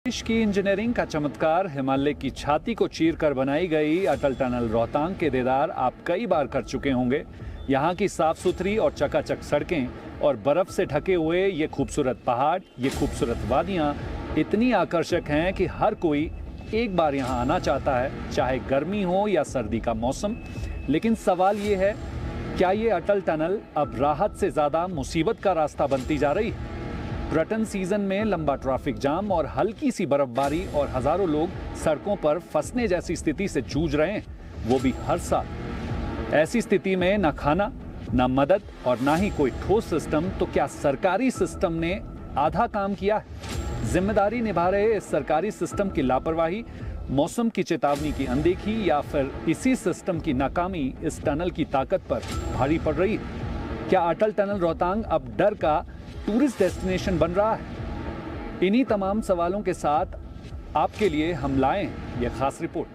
देश की इंजीनियरिंग का चमत्कार हिमालय की छाती को चीरकर बनाई गई अटल टनल रोहतांग के दीदार आप कई बार कर चुके होंगे। यहाँ की साफ सुथरी और चकाचक सड़कें और बर्फ से ढके हुए ये खूबसूरत पहाड़, ये खूबसूरत वादियाँ इतनी आकर्षक हैं कि हर कोई एक बार यहाँ आना चाहता है, चाहे गर्मी हो या सर्दी का मौसम। लेकिन सवाल ये है, क्या ये अटल टनल अब राहत से ज़्यादा मुसीबत का रास्ता बनती जा रही है? पर्यटन सीजन में लंबा ट्रैफिक जाम और हल्की सी बर्फबारी और हजारों लोग सड़कों पर फंसने जैसी स्थिति से जूझ रहे हैं, वो भी हर साल। ऐसी स्थिति में न खाना, न मदद और ना ही कोई ठोस सिस्टम, तो क्या सरकारी सिस्टम ने आधा काम किया है? जिम्मेदारी निभा रहे इस सरकारी सिस्टम की लापरवाही, मौसम की चेतावनी की अनदेखी या फिर इसी सिस्टम की नाकामी इस टनल की ताकत पर भारी पड़ रही है? क्या अटल टनल रोहतांग अब डर का टूरिस्ट डेस्टिनेशन बन रहा है? इन्हीं तमाम सवालों के साथ आपके लिए हम लाए हैं यह खास रिपोर्ट।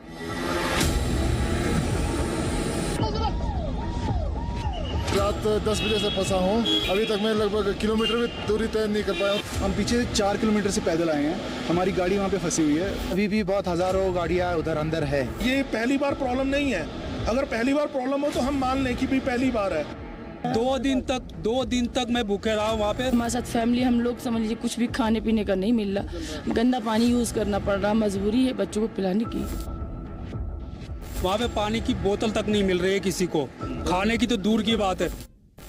रात 10 बजे से फंसा हूँ, अभी तक मैं लगभग किलोमीटर भी दूरी तय नहीं कर पाया हूँ। हम पीछे 4 किलोमीटर से पैदल आए हैं, हमारी गाड़ी वहाँ पे फंसी हुई है। अभी भी बहुत हजारों गाड़ियाँ उधर अंदर है। ये पहली बार प्रॉब्लम नहीं है। अगर पहली बार प्रॉब्लम हो तो हम मान लें कि भी पहली बार है। 2 दिन तक मैं भूखे रहा हूँ वहाँ पे। हमारे साथ फैमिली, हम लोग समझ लीजिए कुछ भी खाने पीने का नहीं मिल रहा, गंदा पानी यूज करना पड़ रहा, मजबूरी है बच्चों को पिलाने की। वहाँ पे पानी की बोतल तक नहीं मिल रही है किसी को, खाने की तो दूर की बात है।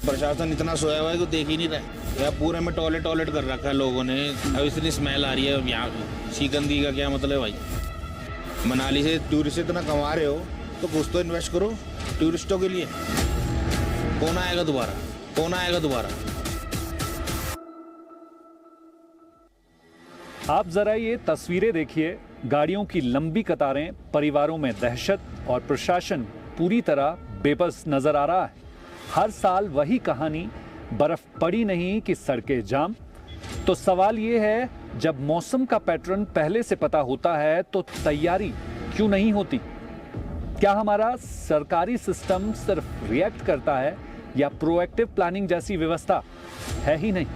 प्रशासन इतना सोया हुआ है कि देख ही नहीं रहा। यहाँ पूरे में टॉयलेट कर रखा है लोगों ने। अब इतनी स्मेल आ रही है, यहाँ शिकंदी का क्या मतलब है भाई? मनाली से टूरिस्ट इतना कमा रहे हो तो कुछ तो इन्वेस्ट करो टूरिस्टों के लिए। कौन आएगा दोबारा? आप जरा ये तस्वीरें देखिए, गाड़ियों की लंबी कतारें, परिवारों में दहशत और प्रशासन पूरी तरह बेबस नजर आ रहा है। हर साल वही कहानी, बर्फ पड़ी नहीं कि सड़कें जाम। तो सवाल ये है, जब मौसम का पैटर्न पहले से पता होता है तो तैयारी क्यों नहीं होती? क्या हमारा सरकारी सिस्टम सिर्फ रिएक्ट करता है या प्रोएक्टिव प्लानिंग जैसी व्यवस्था है ही नहीं?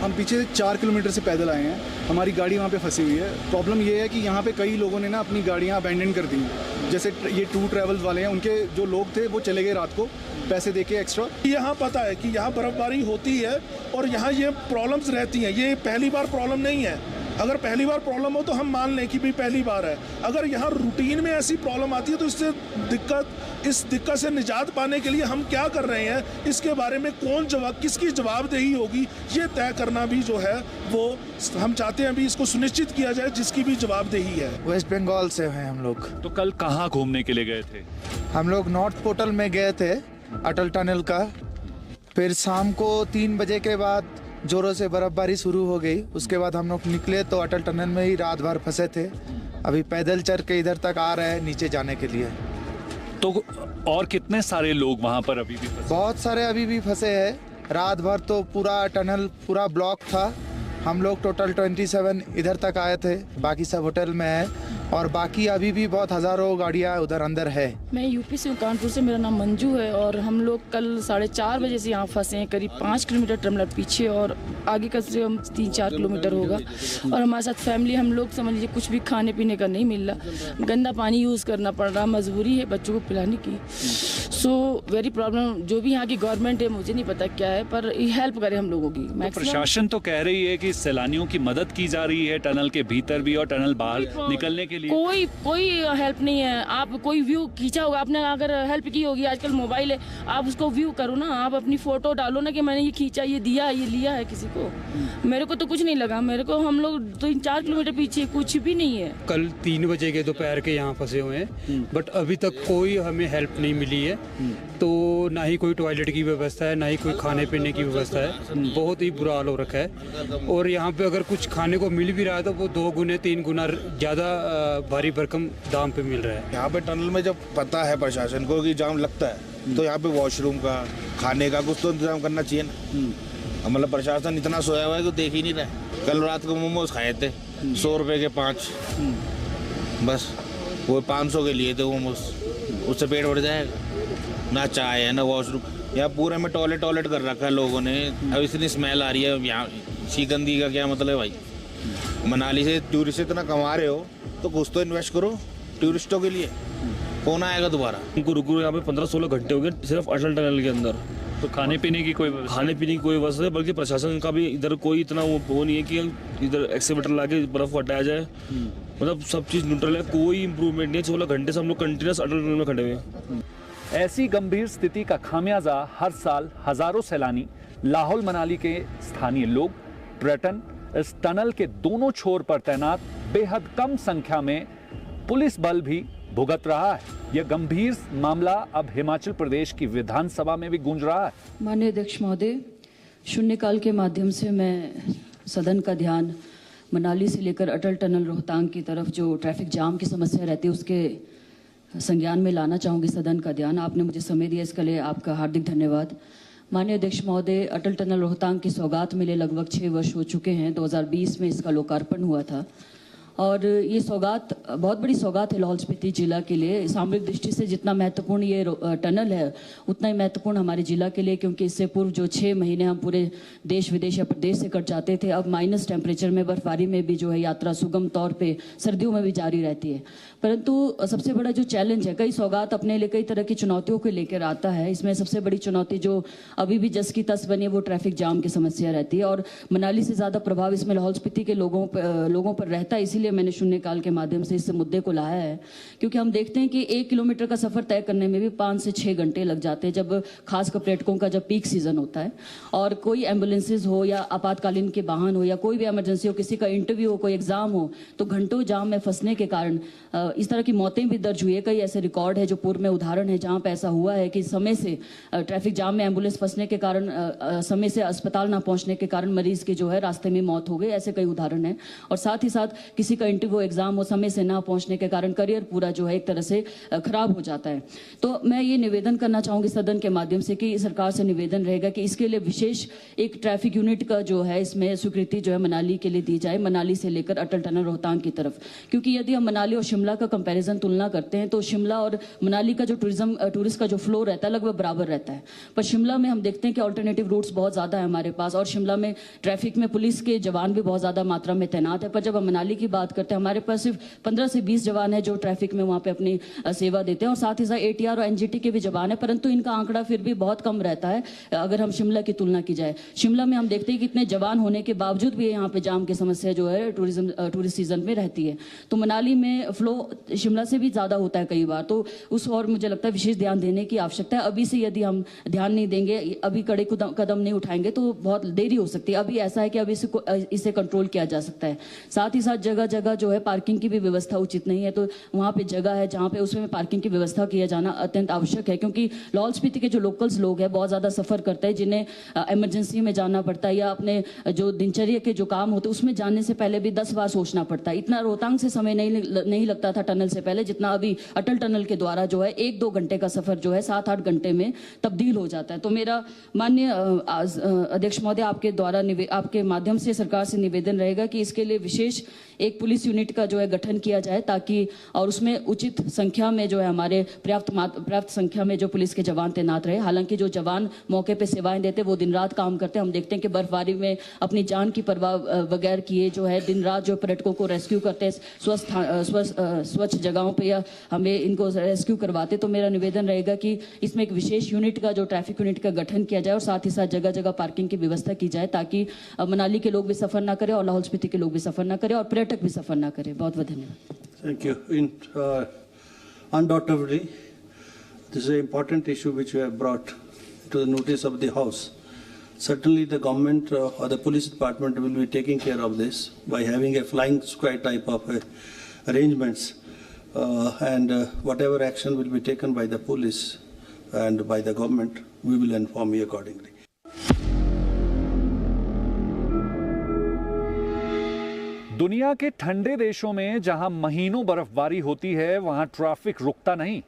हम पीछे 4 किलोमीटर से पैदल आए हैं, हमारी गाड़ी वहाँ पे फंसी हुई है। प्रॉब्लम ये है कि यहाँ पे कई लोगों ने ना अपनी गाड़ियाँ अबैंडन कर दी। जैसे ये टूर ट्रैवल वाले हैं, उनके जो लोग थे वो चले गए रात को पैसे देके एक्स्ट्रा। यहाँ पता है कि यहाँ बर्फबारी होती है और यहाँ ये प्रॉब्लम्स रहती हैं। ये पहली बार प्रॉब्लम नहीं है। अगर पहली बार प्रॉब्लम हो तो हम मान लें कि भी पहली बार है। अगर यहाँ रूटीन में ऐसी प्रॉब्लम आती है तो इस दिक्कत से निजात पाने के लिए हम क्या कर रहे हैं, इसके बारे में किसकी जवाबदेही होगी, ये तय करना भी जो है वो हम चाहते हैं भी इसको सुनिश्चित किया जाए, जिसकी भी जवाबदेही है। वेस्ट बंगाल से हैं हम लोग। तो कल कहाँ घूमने के लिए गए थे? हम लोग नॉर्थ पोर्टल में गए थे अटल टनल का। फिर शाम को 3 बजे के बाद जोरों से बर्फबारी शुरू हो गई। उसके बाद हम लोग निकले तो अटल टनल में ही रात भर फंसे थे। अभी पैदल चल के इधर तक आ रहे हैं नीचे जाने के लिए। तो और कितने सारे लोग वहां पर अभी भी फंसे? बहुत सारे अभी भी फंसे हैं। रात भर तो पूरा टनल पूरा ब्लॉक था। हम लोग टोटल 27 इधर तक आए थे, बाकी सब होटल में है और बाकी अभी भी बहुत हजारों गाड़ियाँ उधर अंदर है। मैं यूपी से हूँ, कानपुर से। मेरा नाम मंजू है और हम लोग कल 4:30 बजे से यहाँ फंसे हैं, करीब 5 किलोमीटर टनल पीछे और आगे का से हम 3-4 किलोमीटर होगा। और हमारे साथ फैमिली, हम लोग समझ लीजिए कुछ भी खाने पीने का नहीं मिल रहा, गंदा पानी यूज़ करना पड़ रहा, मजबूरी है बच्चों को पिलाने की। So very problem. जो भी यहाँ की गवर्नमेंट है, मुझे नहीं पता क्या है, पर हेल्प करे हम लोगों की। तो प्रशासन तो कह रही है कि सैलानियों की मदद की जा रही है, टनल के भीतर भी और टनल बाहर निकलने के लिए। कोई हेल्प नहीं है। आप कोई व्यू खींचा होगा आपने, अगर हेल्प की होगी, आजकल मोबाइल है, आप उसको व्यू करो ना, आप अपनी फोटो डालो ना कि मैंने ये खींचा, ये दिया, ये लिया है किसी को। मेरे को तो कुछ नहीं लगा। मेरे को, हम लोग 3-4 किलोमीटर पीछे, कुछ भी नहीं है। कल 3 बजे के दोपहर के यहाँ फंसे हुए हैं, बट अभी तक कोई हमें हेल्प नहीं मिली है। तो ना ही कोई टॉयलेट की व्यवस्था है, ना ही कोई खाने पीने की व्यवस्था है। बहुत ही बुरा हाल हो रखा है। और यहाँ पे अगर कुछ खाने को मिल भी रहा है तो वो 2 गुने 3 गुना ज़्यादा भारी भरकम दाम पे मिल रहा है। यहाँ पे टनल में जब पता है प्रशासन को कि जाम लगता है तो यहाँ पे वॉशरूम का, खाने का कुछ तो इंतजाम करना चाहिए ना। मतलब प्रशासन इतना सोया हुआ है कि देख ही नहीं रहा। कल रात को मोमोज खाए थे 100 रुपए के 5, बस वो 500 के लिए थे मोमोज। उससे पेट भर जाएगा? ना चाय है ना वॉशरूम। यहाँ पूरे में टॉयलेट कर रखा है लोगों ने। अब इतनी स्मेल आ रही है, यहाँ शिकंदी का क्या मतलब है भाई? मनाली से टूरिस्ट इतना कमा रहे हो तो कुछ तो इन्वेस्ट करो टूरिस्टों के लिए, कौन आएगा दोबारा। उनको रुको यहाँ पे 15-16 घंटे हो गए सिर्फ अटल टनल के अंदर। तो खाने पीने की कोई खाने पीने की कोई व्यवस्था है, बल्कि प्रशासन का भी इधर कोई इतना वो नहीं है कि इधर एक्सीवेटर लाके बर्फ हटाया जाए। मतलब सब चीज़ न्यूट्रल है, कोई इंप्रूवमेंट नहीं है। 16 घंटे से हम लोग कंटिन्यूस अटल टनल में खड़े हुए हैं। ऐसी गंभीर स्थिति का खामियाजा हर साल हजारों सैलानी, लाहौल मनाली के स्थानीय लोग, पर्यटन, इस टनल के दोनों छोर पर तैनात बेहद कम संख्या में पुलिस बल भी भुगत रहा है। यह गंभीर मामला अब हिमाचल प्रदेश की विधानसभा में भी गूंज रहा है। माननीय अध्यक्ष महोदय, शून्यकाल के माध्यम से मैं सदन का ध्यान मनाली से लेकर अटल टनल रोहतांग की तरफ जो ट्रैफिक जाम की समस्या रहती है उसके संज्ञान में लाना चाहूँगी सदन का ध्यान। आपने मुझे समय दिया, इसके लिए आपका हार्दिक धन्यवाद। माननीय अध्यक्ष महोदय, अटल टनल रोहतांग की सौगात मिले लगभग 6 वर्ष हो चुके हैं। 2020 में इसका लोकार्पण हुआ था और ये सौगात बहुत बड़ी सौगात है लाहौल स्पीति जिला के लिए। सामरिक दृष्टि से जितना महत्वपूर्ण ये टनल है उतना ही महत्वपूर्ण हमारे जिला के लिए, क्योंकि इससे पूर्व जो 6 महीने हम पूरे देश विदेश या प्रदेश से कट जाते थे, अब माइनस टेम्परेचर में बर्फबारी में भी जो है यात्रा सुगम तौर पे सर्दियों में भी जारी रहती है। परंतु सबसे बड़ा जो चैलेंज है, कई सौगात अपने लिए कई तरह की चुनौतियों को लेकर आता है। इसमें सबसे बड़ी चुनौती जो अभी भी जस की तस बनी है वो ट्रैफिक जाम की समस्या रहती है और मनाली से ज़्यादा प्रभाव इसमें लाहौल स्पीति के लोगों पर रहता है। इसीलिए मैंने शून्यकाल के माध्यम से इस मुद्दे को लाया है, क्योंकि हम देखते हैं कि 1 किलोमीटर का सफर तय करने में भी 5 से 6 घंटे लग जाते हैं, जब खासकर पर्यटकों का जब पीक सीजन होता है और कोई एम्बुलेंसेज हो या आपातकालीन के वाहन हो या कोई भी इमरजेंसी हो, किसी का इंटरव्यू हो, कोई एग्जाम हो, तो घंटों जाम में फंसने के कारण इस तरह की मौतें भी दर्ज हुई है। कई ऐसे रिकॉर्ड है जो पूर्व में उदाहरण है जहां पे ऐसा हुआ है कि समय से ट्रैफिक जाम में एम्बुलेंस फंसने के कारण समय से अस्पताल ना पहुंचने के कारण मरीज की जो है रास्ते में मौत हो गई। ऐसे कई उदाहरण है। और साथ ही साथ किसी का इंटरव्यू एग्जाम हो, समय से ना पहुंचने के कारण करियर पूरा जो है एक तरह से खराब हो जाता है। तो मैं ये निवेदन करना चाहूंगी सदन के माध्यम से कि सरकार से निवेदन रहेगा कि इसके लिए विशेष एक ट्रैफिक यूनिट का जो है इसमें स्वीकृति जो है मनाली के लिए दी जाए, मनाली से लेकर अटल टनल रोहतांग की तरफ। क्योंकि यदि हम मनाली और शिमला का कंपैरिजन तुलना करते हैं तो शिमला और मनाली का जो टूरिस्ट का जो फ्लो रहता है लगभग बराबर रहता है। पर शिमला में हम देखते हैं कि ऑल्टरनेटिव रूट्स बहुत ज़्यादा है हमारे पास और शिमला में ट्रैफिक में पुलिस के जवान भी बहुत ज़्यादा मात्रा में तैनात है। पर जब हम मनाली की बात करते हैं हमारे पास सिर्फ 15 से 20 जवान है जो ट्रैफिक में वहाँ पे अपनी सेवा देते हैं और साथ ही साथ ATR और NGT के भी जवान है, परंतु इनका आंकड़ा फिर भी बहुत कम रहता है अगर हम शिमला की तुलना की जाए। शिमला में हम देखते हैं कि इतने जवान होने के बावजूद भी यहाँ पे जाम की समस्या जो है टूरिस्ट सीजन में रहती है। तो मनाली में फ्लो शिमला से भी ज़्यादा होता है कई बार, तो उस और मुझे लगता है विशेष ध्यान देने की आवश्यकता है। अभी से यदि हम ध्यान नहीं देंगे, अभी कड़े कदम नहीं उठाएंगे तो बहुत देरी हो सकती है। अभी ऐसा है कि अभी इसे कंट्रोल किया जा सकता है। साथ ही साथ जगह जगह जो है पार्किंग की भी व्यवस्था उचित नहीं है, तो वहाँ पे जगह है जहाँ पे उसमें पार्किंग की व्यवस्था किया जाना अत्यंत आवश्यक है। क्योंकि लाहौल स्पीति के जो लोकल्स लोग हैं बहुत ज़्यादा सफ़र करते हैं, जिन्हें इमरजेंसी में जाना पड़ता है या अपने जो दिनचर्या के जो काम होते हैं उसमें जाने से पहले भी 10 बार सोचना पड़ता है। इतना रोहतांग से समय नहीं लगता था टनल से पहले जितना अभी अटल टनल के द्वारा जो है 1-2 घंटे का सफर जो है 7-8 घंटे में तब्दील हो जाता है। तो मेरा माननीय अध्यक्ष महोदय आपके द्वारा आपके माध्यम से सरकार से निवेदन रहेगा कि इसके लिए विशेष एक पुलिस यूनिट का जो है गठन किया जाए, ताकि और उसमें उचित संख्या में जो है हमारे पर्याप्त संख्या में जो पुलिस के जवान तैनात रहे। हालांकि जो जवान मौके पे सेवाएं देते वो दिन रात काम करते हैं। हम देखते हैं कि बर्फबारी में अपनी जान की परवाह बगैर किए जो है दिन रात जो पर्यटकों को रेस्क्यू करते हैं स्वच्छ जगहों पे या हमें इनको रेस्क्यू करवाते। तो मेरा निवेदन रहेगा कि इसमें एक विशेष यूनिट का जो ट्रैफिक यूनिट का गठन किया जाए और साथ ही साथ जगह जगह पार्किंग की व्यवस्था की जाए, ताकि मनाली के लोग भी सफर ना करें और लाहौल स्पीति के लोग भी सफर ना करें और पर्यटक भी सफर ना करें। बहुत बहुत धन्यवाद। Thank you. Undoubtedly, this is an important issue which we have brought to the notice of the House. Certainly, the government or the police department will be taking care of this by having a flying square type of arrangements, and whatever action will be taken by the police and by the government, we will inform you accordingly. दुनिया के ठंडे देशों में जहां महीनों बर्फबारी होती है वहां ट्रैफिक रुकता नहीं,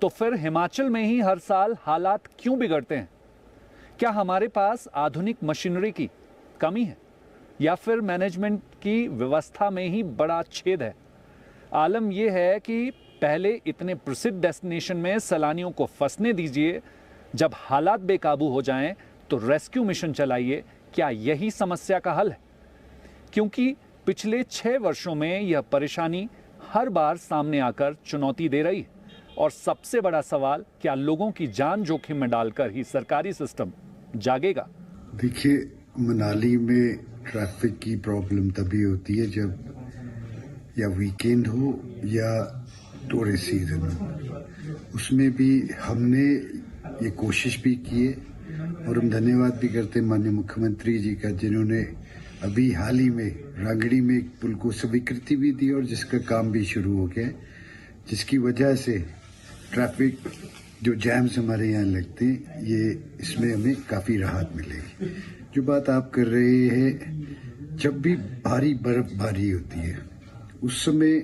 तो फिर हिमाचल में ही हर साल हालात क्यों बिगड़ते हैं? क्या हमारे पास आधुनिक मशीनरी की कमी है या फिर मैनेजमेंट की व्यवस्था में ही बड़ा छेद है? आलम यह है कि पहले इतने प्रसिद्ध डेस्टिनेशन में सैलानियों को फंसने दीजिए, जब हालात बेकाबू हो जाएं तो रेस्क्यू मिशन चलाइए। क्या यही समस्या का हल है? क्योंकि पिछले 6 वर्षों में यह परेशानी हर बार सामने आकर चुनौती दे रही है। और सबसे बड़ा सवाल, क्या लोगों की जान जोखिम में डालकर ही सरकारी सिस्टम जागेगा? देखिए, मनाली में ट्रैफिक की प्रॉब्लम तभी होती है जब या वीकेंड हो या टूरिस्ट सीजन हो। उसमें भी हमने ये कोशिश भी की है और हम धन्यवाद भी करते हैं माननीय मुख्यमंत्री जी का, जिन्होंने अभी हाल ही में रांगड़ी में एक पुल को स्वीकृति भी दी और जिसका काम भी शुरू हो गया है, जिसकी वजह से ट्रैफिक जो जैम्स हमारे यहाँ लगते हैं, ये इसमें हमें काफ़ी राहत मिलेगी। जो बात आप कर रहे हैं, जब भी भारी बर्फबारी होती है उस समय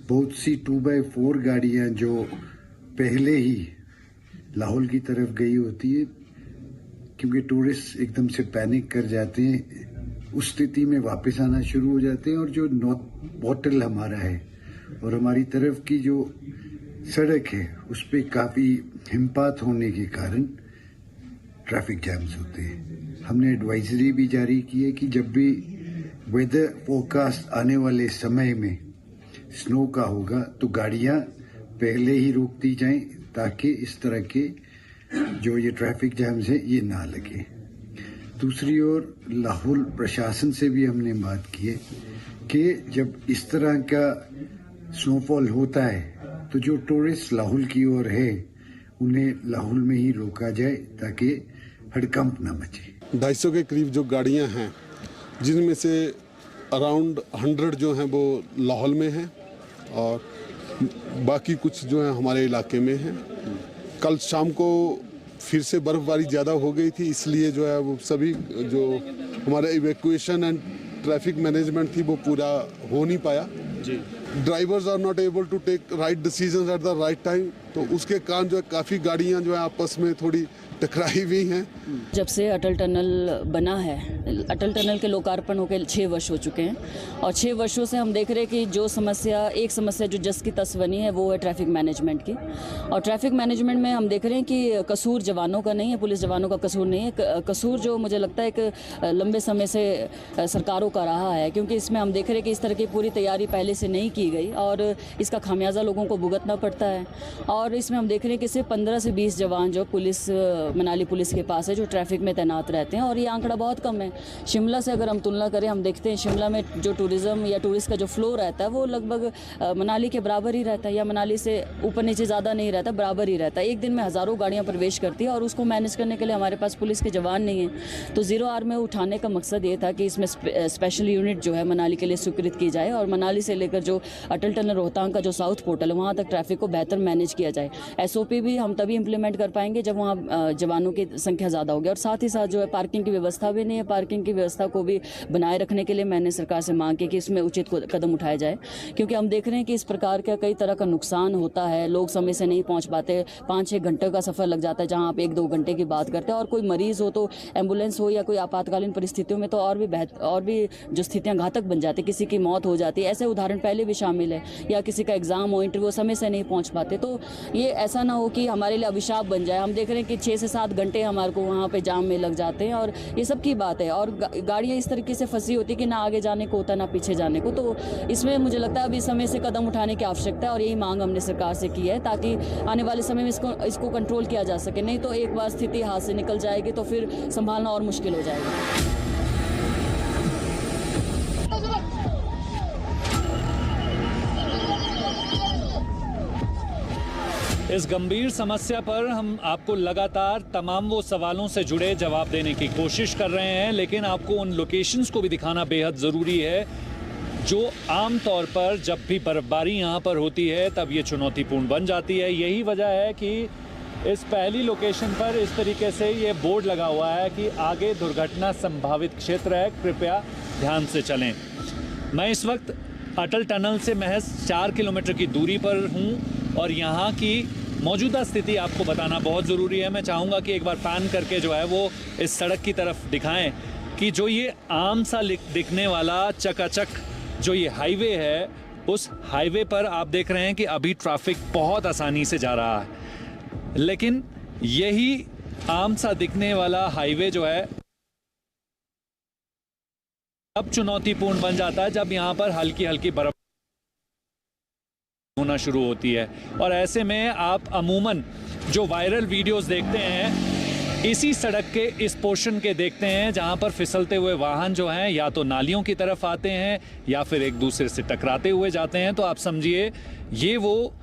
बहुत सी 2x4 गाड़ियाँ जो पहले ही लाहौल की तरफ गई होती है, क्योंकि टूरिस्ट एकदम से पैनिक कर जाते हैं, उस स्थिति में वापस आना शुरू हो जाते हैं। और जो नॉर्थ पोर्टल हमारा है और हमारी तरफ की जो सड़क है उस पर काफ़ी हिमपात होने के कारण ट्रैफिक जैम्स होते हैं। हमने एडवाइजरी भी जारी की है कि जब भी वेदर फोरकास्ट आने वाले समय में स्नो का होगा तो गाड़ियां पहले ही रोक दी जाएं, ताकि इस तरह के जो ये ट्रैफिक जैम्स हैं ये ना लगे। दूसरी ओर लाहौल प्रशासन से भी हमने बात की है कि जब इस तरह का स्नोफॉल होता है तो जो टूरिस्ट लाहौल की ओर है उन्हें लाहौल में ही रोका जाए ताकि हड़कंप ना मचे। 250 के करीब जो गाड़ियां हैं, जिनमें से अराउंड 100 जो हैं वो लाहौल में हैं और बाकी कुछ जो है हमारे इलाके में हैं। कल शाम को फिर से बर्फबारी ज़्यादा हो गई थी, इसलिए जो है वो सभी जो हमारा इवैक्यूएशन एंड ट्रैफिक मैनेजमेंट थी वो पूरा हो नहीं पाया जी। Drivers are not able to take right decisions at the right time, तो उसके कारण जो है काफ़ी गाड़ियाँ जो है आपस में थोड़ी टकराई हुई हैं। जब से अटल टनल बना है, अटल टनल के लोकार्पण होकर 6 वर्ष हो चुके हैं और 6 वर्षों से हम देख रहे हैं कि जो एक समस्या जो जस की तस बनी है वो है ट्रैफिक मैनेजमेंट की। और ट्रैफिक मैनेजमेंट में हम देख रहे हैं कि कसूर जवानों का नहीं है, पुलिस जवानों का कसूर नहीं है। कसूर जो मुझे लगता है एक लंबे समय से सरकारों का रहा है, क्योंकि इसमें हम देख रहे हैं कि इस तरह की पूरी तैयारी पहले से नहीं की गई और इसका खामियाजा लोगों को भुगतना पड़ता है। और इसमें हम देख रहे हैं कि सिर्फ 15 से 20 जवान जो पुलिस मनाली पुलिस के पास है जो ट्रैफिक में तैनात रहते हैं, और ये आंकड़ा बहुत कम है। शिमला से अगर हम तुलना करें, हम देखते हैं शिमला में जो टूरिज्म या टूरिस्ट का जो फ्लो रहता है वो लगभग मनाली के बराबर ही रहता है, या मनाली से ऊपर नीचे ज़्यादा नहीं रहता, बराबर ही रहता है। एक दिन में हज़ारों गाड़ियाँ प्रवेश करती है और उसको मैनेज करने के लिए हमारे पास पुलिस के जवान नहीं है। तो 0 आवर में उठाने का मकसद ये था कि इसमें स्पेशल यूनिट जो है मनाली के लिए स्वीकृत की जाए और मनाली से लेकर जो अटल टनल रोहतांग का जो साउथ पोर्टल है वहाँ तक ट्रैफिक को बेहतर मैनेज किया जाए। SOP भी हम तभी इम्प्लीमेंट कर पाएंगे जब वहाँ जवानों की संख्या ज़्यादा होगी। और साथ ही साथ जो है पार्किंग की व्यवस्था भी नहीं है, पार्किंग की व्यवस्था को भी बनाए रखने के लिए मैंने सरकार से मांग की कि इसमें उचित कदम उठाए जाए, क्योंकि हम देख रहे हैं कि इस प्रकार का कई तरह का नुकसान होता है। लोग समय से नहीं पहुंच पाते, 5-6 घंटे का सफ़र लग जाता है जहां आप 1-2 घंटे की बात करते हैं। और कोई मरीज़ हो तो एम्बुलेंस हो या कोई आपातकालीन परिस्थितियों में तो और भी जो स्थितियाँ घातक बन जाती, किसी की मौत हो जाती है। ऐसे उदाहरण पहले भी शामिल है, या किसी का एग्ज़ाम हो, इंटरव्यू, समय से नहीं पहुँच पाते। तो ये ऐसा ना हो कि हमारे लिए अभिशाप बन जाए। हम देख रहे हैं कि 6 से 7 घंटे हमारे को वहाँ पे जाम में लग जाते हैं और ये सब की बात है। और गाड़ियाँ इस तरीके से फंसी होती है कि ना आगे जाने को होता ना पीछे जाने को। तो इसमें मुझे लगता है अभी समय से कदम उठाने की आवश्यकता है और यही मांग हमने सरकार से की है, ताकि आने वाले समय में इसको कंट्रोल किया जा सके। नहीं तो एक बार स्थिति हाथ से निकल जाएगी तो फिर संभालना और मुश्किल हो जाएगा। इस गंभीर समस्या पर हम आपको लगातार तमाम वो सवालों से जुड़े जवाब देने की कोशिश कर रहे हैं, लेकिन आपको उन लोकेशंस को भी दिखाना बेहद ज़रूरी है जो आम तौर पर जब भी बर्फबारी यहाँ पर होती है तब ये चुनौतीपूर्ण बन जाती है। यही वजह है कि इस पहली लोकेशन पर इस तरीके से ये बोर्ड लगा हुआ है कि आगे दुर्घटना संभावित क्षेत्र है, कृपया ध्यान से चलें। मैं इस वक्त अटल टनल से महज 4 किलोमीटर की दूरी पर हूँ और यहाँ की मौजूदा स्थिति आपको बताना बहुत ज़रूरी है। मैं चाहूँगा कि एक बार पैन करके जो है वो इस सड़क की तरफ दिखाएं कि जो ये आम सा दिखने वाला चकाचक जो ये हाईवे है, उस हाईवे पर आप देख रहे हैं कि अभी ट्रैफिक बहुत आसानी से जा रहा है, लेकिन यही आम सा दिखने वाला हाईवे जो है अब चुनौतीपूर्ण बन जाता है जब यहाँ पर हल्की हल्की बर्फ होना शुरू होती है। और ऐसे में आप अमूमन जो वायरल वीडियोस देखते हैं इसी सड़क के इस पोर्शन के देखते हैं जहाँ पर फिसलते हुए वाहन जो हैं या तो नालियों की तरफ आते हैं या फिर एक दूसरे से टकराते हुए जाते हैं। तो आप समझिए ये वो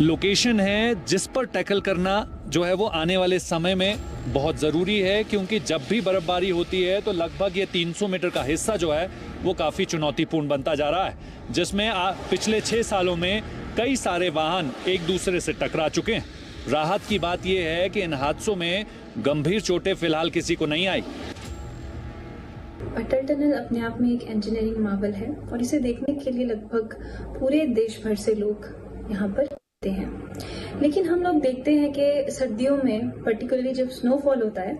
लोकेशन है जिस पर टैकल करना जो है वो आने वाले समय में बहुत ज़रूरी है, क्योंकि जब भी बर्फबारी होती है तो लगभग ये 300 मीटर का हिस्सा जो है वो काफ़ी चुनौतीपूर्ण बनता जा रहा है, जिसमें पिछले 6 सालों में कई सारे वाहन एक दूसरे से टकरा चुके हैं। राहत की बात यह है कि इन हादसों में गंभीर चोटें फिलहाल किसी को नहीं आई। अटल टनल अपने आप में एक इंजीनियरिंग मार्वल है और इसे देखने के लिए लगभग पूरे देश भर से लोग यहाँ पर आते हैं। लेकिन हम लोग देखते हैं कि सर्दियों में पर्टिकुलरली जब स्नोफॉल होता है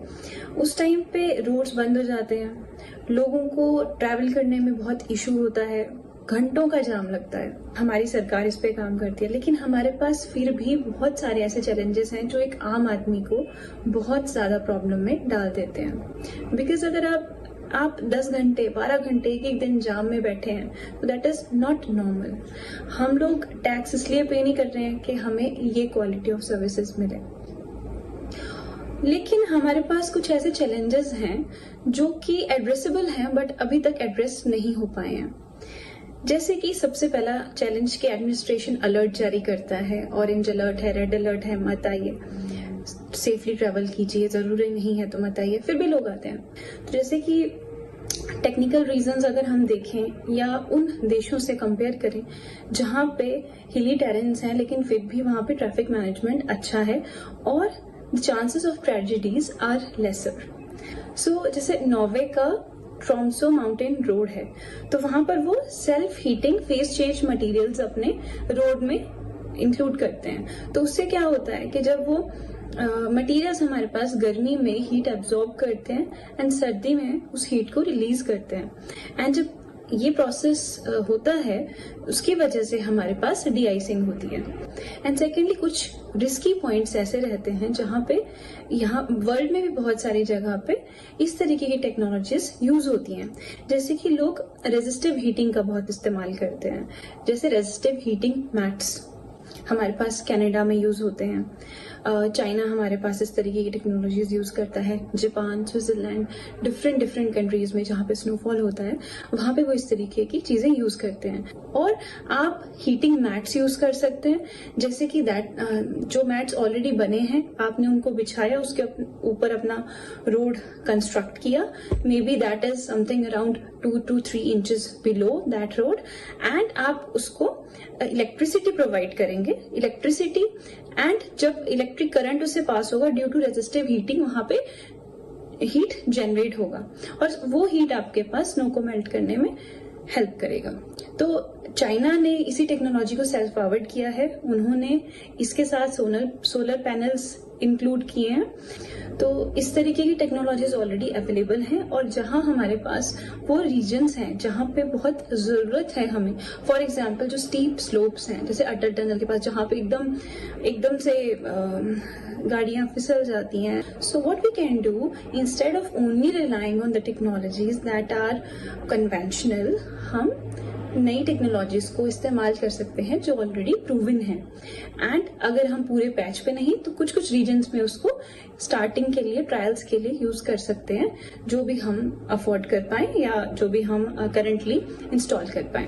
उस टाइम पे रोड्स बंद हो जाते हैं, लोगों को ट्रैवल करने में बहुत इशू होता है, घंटों का जाम लगता है। हमारी सरकार इस पे काम करती है, लेकिन हमारे पास फिर भी बहुत सारे ऐसे चैलेंजेस हैं जो एक आम आदमी को बहुत ज़्यादा प्रॉब्लम में डाल देते हैं। बिकॉज अगर आप 10 घंटे 12 घंटे एक दिन जाम में बैठे हैं तो दैट इज नॉट नॉर्मल। हम लोग टैक्स इसलिए पे नहीं कर रहे हैं कि हमें ये क्वालिटी ऑफ सर्विसेज मिले, लेकिन हमारे पास कुछ ऐसे चैलेंजेस हैं जो कि एड्रेसेबल हैं बट अभी तक एड्रेस नहीं हो पाए हैं। जैसे कि सबसे पहला चैलेंज कि एडमिनिस्ट्रेशन अलर्ट जारी करता है, ऑरेंज अलर्ट है, रेड अलर्ट है, मत आइए, सेफली ट्रैवल कीजिए, जरूरी नहीं है तो मत आइए, फिर भी लोग आते हैं। तो जैसे कि टेक्निकल रीजंस अगर हम देखें या उन देशों से कंपेयर करें जहां पे हिली टेरेन्स हैं लेकिन फिर भी वहां पे ट्रैफिक मैनेजमेंट अच्छा है और the chances of tragedies are lesser. So जैसे नॉर्वे का ट्रॉम्सो माउंटेन रोड है तो वहां पर वो self heating face change materials अपने रोड में इंक्लूड करते हैं। तो उससे क्या होता है कि जब वो मटेरियल्स हमारे पास गर्मी में हीट एब्जॉर्ब करते हैं एंड सर्दी में उस हीट को रिलीज करते हैं, एंड जब ये प्रोसेस होता है उसकी वजह से हमारे पास डी आइसिंग होती है। एंड सेकेंडली कुछ रिस्की पॉइंट्स ऐसे रहते हैं जहाँ पे यहाँ वर्ल्ड में भी बहुत सारी जगह पे इस तरीके की टेक्नोलॉजीज यूज होती हैं, जैसे कि लोग रेजिस्टिव हीटिंग का बहुत इस्तेमाल करते हैं। जैसे रेजिस्टिव हीटिंग मैट्स हमारे पास कनाडा में यूज होते हैं, चाइना हमारे पास इस तरीके की टेक्नोलॉजीज यूज करता है, जापान, स्विट्जरलैंड, डिफरेंट कंट्रीज में जहाँ पे स्नोफॉल होता है वहां पे वो इस तरीके की चीजें यूज करते हैं। और आप हीटिंग मैट्स यूज कर सकते हैं, जैसे कि जो मैट्स ऑलरेडी बने हैं आपने उनको बिछाया, उसके ऊपर अपना रोड कंस्ट्रक्ट किया, may be that is something around 2 to 3 inches below that road, and आप उसको इलेक्ट्रिसिटी प्रोवाइड करेंगे, इलेक्ट्रिसिटी, एंड जब इलेक्ट्रिक करंट उससे पास होगा ड्यू टू रेजिस्टिव हीटिंग वहां पे हीट जनरेट होगा और वो हीट आपके पास स्नो को मेल्ट करने में हेल्प करेगा। तो चाइना ने इसी टेक्नोलॉजी को सेल्फ पावर्ड किया है, उन्होंने इसके साथ सोलर पैनल्स इंक्लूड किए हैं। तो इस तरीके की टेक्नोलॉजीज ऑलरेडी अवेलेबल हैं और जहां हमारे पास वो रीजन्स हैं जहां पे बहुत जरूरत है हमें, फॉर एग्जांपल जो स्टीप स्लोप्स हैं जैसे अटल टनल के पास जहां पे एकदम से गाड़ियां फिसल जाती हैं। So what we can do instead of only relying on the technologies that are conventional, हम नई टेक्नोलॉजीज को इस्तेमाल कर सकते हैं जो ऑलरेडी प्रूवन है। एंड अगर हम पूरे पैच पे नहीं तो कुछ रीजन्स में उसको स्टार्टिंग के लिए, ट्रायल्स के लिए यूज कर सकते हैं, जो भी हम अफोर्ड कर पाए या जो भी हम करंटली इंस्टॉल कर पाए।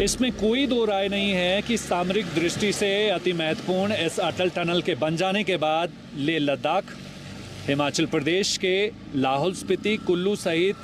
इसमें कोई दो राय नहीं है कि सामरिक दृष्टि से अति महत्वपूर्ण इस अटल टनल के बन जाने के बाद लेह लद्दाख, हिमाचल प्रदेश के लाहौल स्पीति, कुल्लू सहित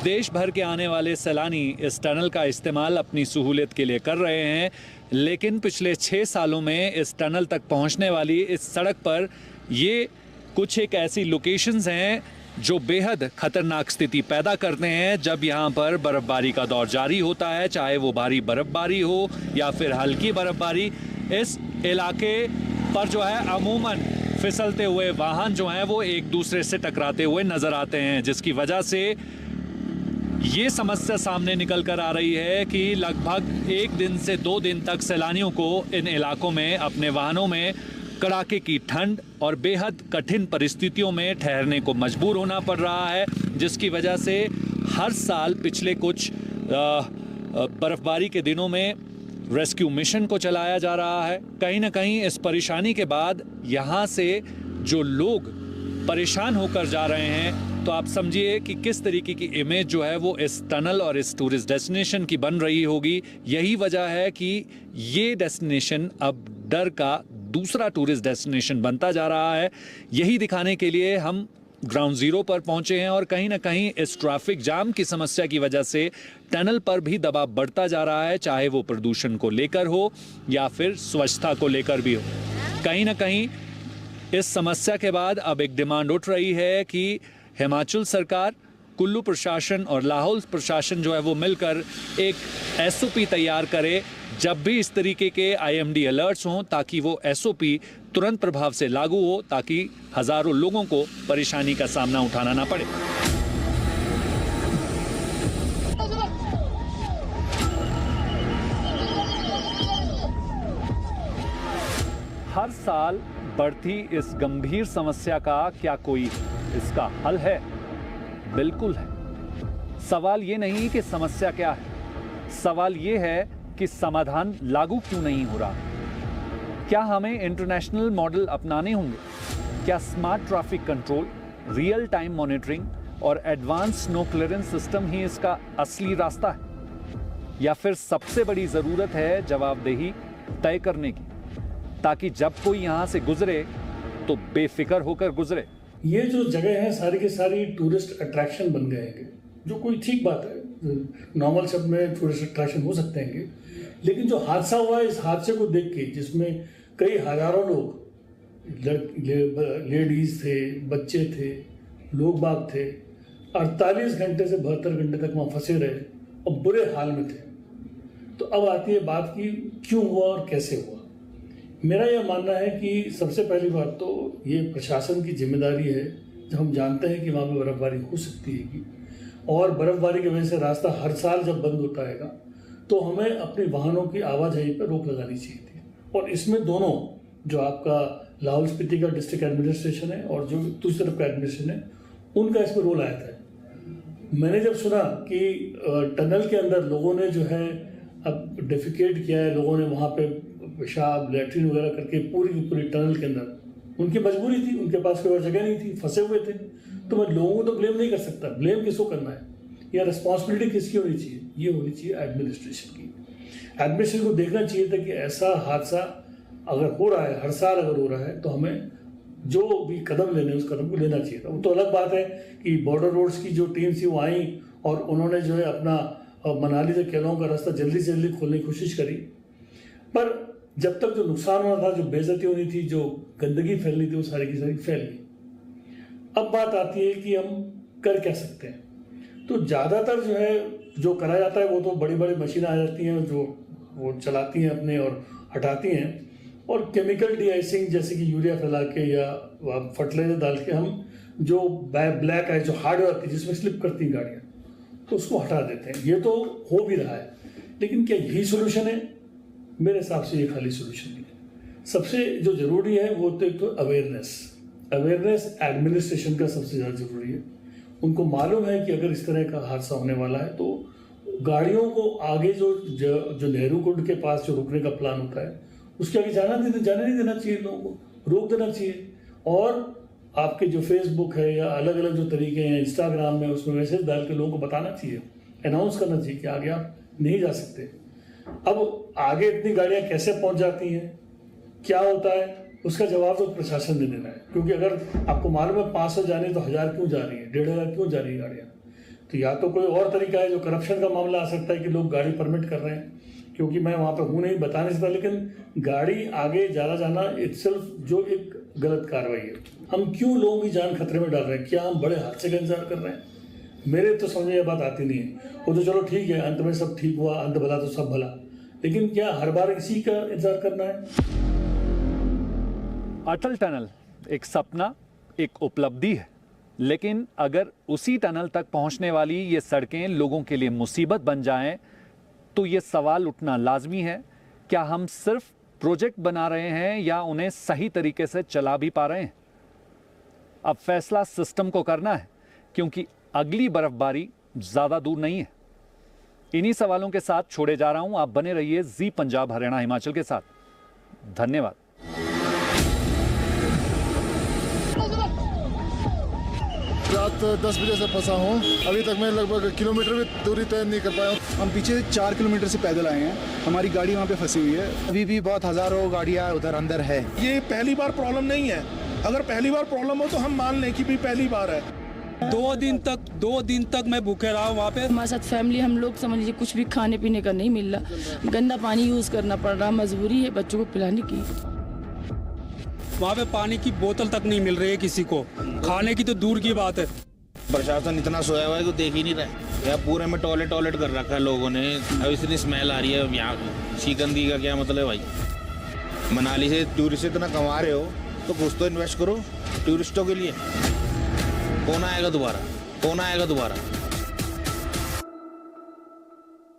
देश भर के आने वाले सैलानी इस टनल का इस्तेमाल अपनी सहूलियत के लिए कर रहे हैं। लेकिन पिछले 6 सालों में इस टनल तक पहुंचने वाली इस सड़क पर ये कुछ एक ऐसी लोकेशंस हैं जो बेहद खतरनाक स्थिति पैदा करते हैं जब यहाँ पर बर्फबारी का दौर जारी होता है, चाहे वो भारी बर्फबारी हो या फिर हल्की बर्फबारी। इस इलाके पर जो है अमूमन फिसलते हुए वाहन जो हैं वो एक दूसरे से टकराते हुए नजर आते हैं, जिसकी वजह से ये समस्या सामने निकल कर आ रही है कि लगभग 1 दिन से 2 दिन तक सैलानियों को इन इलाकों में अपने वाहनों में कड़ाके की ठंड और बेहद कठिन परिस्थितियों में ठहरने को मजबूर होना पड़ रहा है, जिसकी वजह से हर साल पिछले कुछ बर्फबारी के दिनों में रेस्क्यू मिशन को चलाया जा रहा है। कहीं ना कहीं इस परेशानी के बाद यहाँ से जो लोग परेशान होकर जा रहे हैं, तो आप समझिए कि किस तरीके की इमेज जो है वो इस टनल और इस टूरिस्ट डेस्टिनेशन की बन रही होगी। यही वजह है कि ये डेस्टिनेशन अब डर का दूसरा टूरिस्ट डेस्टिनेशन बनता जा रहा है। यही दिखाने के लिए हम ग्राउंड जीरो पर पहुंचे हैं और कहीं ना कहीं इस ट्रैफिक जाम की समस्या की वजह से टनल पर भी दबाव बढ़ता जा रहा है, चाहे वो प्रदूषण को लेकर हो या फिर स्वच्छता को लेकर भी हो। कहीं ना कहीं इस समस्या के बाद अब एक डिमांड उठ रही है कि हिमाचल सरकार, कुल्लू प्रशासन और लाहौल प्रशासन जो है वो मिलकर एक एसओपी तैयार करे जब भी इस तरीके के आईएमडी अलर्ट्स हों, ताकि वो एसओपी तुरंत प्रभाव से लागू हो, ताकि हजारों लोगों को परेशानी का सामना उठाना ना पड़े। हर साल बढ़ती इस गंभीर समस्या का क्या कोई इसका हल है? बिल्कुल है। सवाल ये नहीं कि समस्या क्या है, सवाल ये है कि समाधान लागू क्यों नहीं हो रहा। क्या हमें इंटरनेशनल मॉडल अपनाने होंगे? क्या smart traffic control, real time monitoring और एडवांस स्नो क्लियरेंस सिस्टम ही इसका असली रास्ता है? या फिर सबसे बड़ी जरूरत है जवाबदेही तय करने की, ताकि जब कोई यहां से गुजरे तो बेफिक्र होकर गुजरे। ये जो जगह है सारी की सारी टूरिस्ट अट्रैक्शन बन गए हैं, जो कोई ठीक बात है, नॉर्मल शब्द में टूरिस्ट अट्रैक्शन हो सकते हैं, लेकिन जो हादसा हुआ है, इस हादसे को देख के जिसमें कई हजारों लोग, लेडीज थे, बच्चे थे, लोग बाग थे, 48 घंटे से 72 घंटे तक वहाँ फंसे रहे और बुरे हाल में थे। तो अब आती है बात कि क्यों हुआ और कैसे हुआ। मेरा यह मानना है कि सबसे पहली बात तो ये प्रशासन की जिम्मेदारी है। जब हम जानते हैं कि वहाँ पर बर्फबारी हो सकती है और बर्फबारी की वजह से रास्ता हर साल जब बंद होता है तो हमें अपने वाहनों की आवाजाही पर रोक लगानी चाहिए थी। और इसमें दोनों, जो आपका लाहौल स्पीति का डिस्ट्रिक्ट एडमिनिस्ट्रेशन है और जो दूसरी तरफ का एडमिनिस्ट्रेशन है, उनका इसमें रोल आया था। मैंने जब सुना कि टनल के अंदर लोगों ने जो है अब डेफिकेट किया है, लोगों ने वहाँ पे पेशाब, लैट्रिन वगैरह करके पूरी की पूरी टनल के अंदर, उनकी मजबूरी थी, उनके पास कोई और जगह नहीं थी, फंसे हुए थे। तो मैं लोगों को तो ब्लेम नहीं कर सकता, ब्लेम किसको करना है या रिस्पॉन्सिबिलिटी किसकी होनी चाहिए? ये होनी चाहिए एडमिनिस्ट्रेशन की। एडमिनिस्ट्रेशन को देखना चाहिए था कि ऐसा हादसा अगर हो रहा है, हर साल अगर हो रहा है, तो हमें जो भी कदम लेने उस कदम को लेना चाहिए था। वो तो अलग बात है कि बॉर्डर रोड्स की जो टीम थी वो आई और उन्होंने जो है अपना मनाली से केलोंग का रास्ता जल्दी से जल्दी खोलने की कोशिश करी, पर जब तक जो नुकसान होना था, जो बेइज्जती होनी थी, जो गंदगी फैलनी थी, वो सारी की सारी फैल गई। अब बात आती है कि हम कर क्या सकते हैं। तो ज़्यादातर जो है जो करा जाता है वो तो बड़ी बड़ी मशीनें आ जाती हैं जो वो चलाती हैं अपने और हटाती हैं, और केमिकल डीआइसिंग जैसे कि यूरिया फैला के या फर्टिलाइजर डाल के हम जो ब्लैक आइस जो हार्ड आती है जिसमें स्लिप करती हैं गाड़ियाँ, तो उसको हटा देते हैं। ये तो हो भी रहा है, लेकिन क्या यही सोल्यूशन है? मेरे हिसाब से ये खाली सोल्यूशन नहीं है। सबसे जो ज़रूरी है वो तो एक तो अवेयरनेस एडमिनिस्ट्रेशन का सबसे ज़्यादा ज़रूरी है। उनको मालूम है कि अगर इस तरह का हादसा होने वाला है तो गाड़ियों को आगे जो नेहरू कुंड के पास जो रुकने का प्लान होता है उसके आगे जाने नहीं देना चाहिए, लोगों को रोक देना चाहिए। और आपके जो फेसबुक है या अलग अलग जो तरीके हैं इंस्टाग्राम में, उसमें मैसेज डाल के लोगों को बताना चाहिए, अनाउंस करना चाहिए कि आगे आप नहीं जा सकते। अब आगे इतनी गाड़ियाँ कैसे पहुँच जाती हैं, क्या होता है, उसका जवाब तो प्रशासन ने देना है। क्योंकि अगर आपको मालूम है 500 जाने तो 1000 क्यों जा रही है, 1500 क्यों जा रही है गाड़ियाँ, तो या तो कोई और तरीका है। जो करप्शन का मामला आ सकता है कि लोग गाड़ी परमिट कर रहे हैं, क्योंकि मैं वहाँ पर हूँ नहीं, बता नहीं सकता, लेकिन गाड़ी आगे जाना इटसेल्फ जो एक गलत कार्रवाई है। हम क्यों लोगों की जान खतरे में डाल रहे हैं? क्या हम बड़े हादसे का इंतजार कर रहे हैं? मेरे तो समझ में ये बात आती नहीं है। वो तो चलो ठीक है, अंत में सब ठीक हुआ, अंत भला तो सब भला, लेकिन क्या हर बार इसी का इंतजार करना है? अटल टनल एक सपना, एक उपलब्धि है, लेकिन अगर उसी टनल तक पहुंचने वाली ये सड़कें लोगों के लिए मुसीबत बन जाएं, तो ये सवाल उठना लाजमी है, क्या हम सिर्फ प्रोजेक्ट बना रहे हैं या उन्हें सही तरीके से चला भी पा रहे हैं? अब फैसला सिस्टम को करना है, क्योंकि अगली बर्फबारी ज्यादा दूर नहीं है। इन्हीं सवालों के साथ छोड़े जा रहा हूं। आप बने रहिए जी पंजाब हरियाणा हिमाचल के साथ। धन्यवाद। रात 10 बजे से फंसा हूँ। अभी तक मैं लगभग किलोमीटर भी दूरी तय नहीं कर पाया हूँ। हम पीछे 4 किलोमीटर से पैदल आए हैं, हमारी गाड़ी वहाँ पे फंसी हुई है। अभी भी बहुत हजारों गाड़ियाँ उधर अंदर है। ये पहली बार प्रॉब्लम नहीं है। अगर पहली बार प्रॉब्लम हो तो हम मान लें कि भी पहली बार है। 2 दिन तक मैं भूखे रहा हूँ वहाँ पे। हमारे साथ फैमिली, हम लोग समझ लीजिए कुछ भी खाने पीने का नहीं मिल रहा, गंदा पानी यूज करना पड़ रहा, मजबूरी है बच्चों को पिलाने की। वहाँ पे पानी की बोतल तक नहीं मिल रही है किसी को, खाने की तो दूर की बात है। प्रशासन इतना सोया हुआ है कि देख ही नहीं रहा है। यहाँ पूरे में टॉयलेट कर रखा है लोगों ने। अब इतनी स्मेल आ रही है यहाँ। शिकंदी का क्या मतलब है भाई? मनाली से टूरिस्ट इतना कमा रहे हो तो कुछ तो इन्वेस्ट करो टूरिस्टों के लिए। कौन आएगा दोबारा?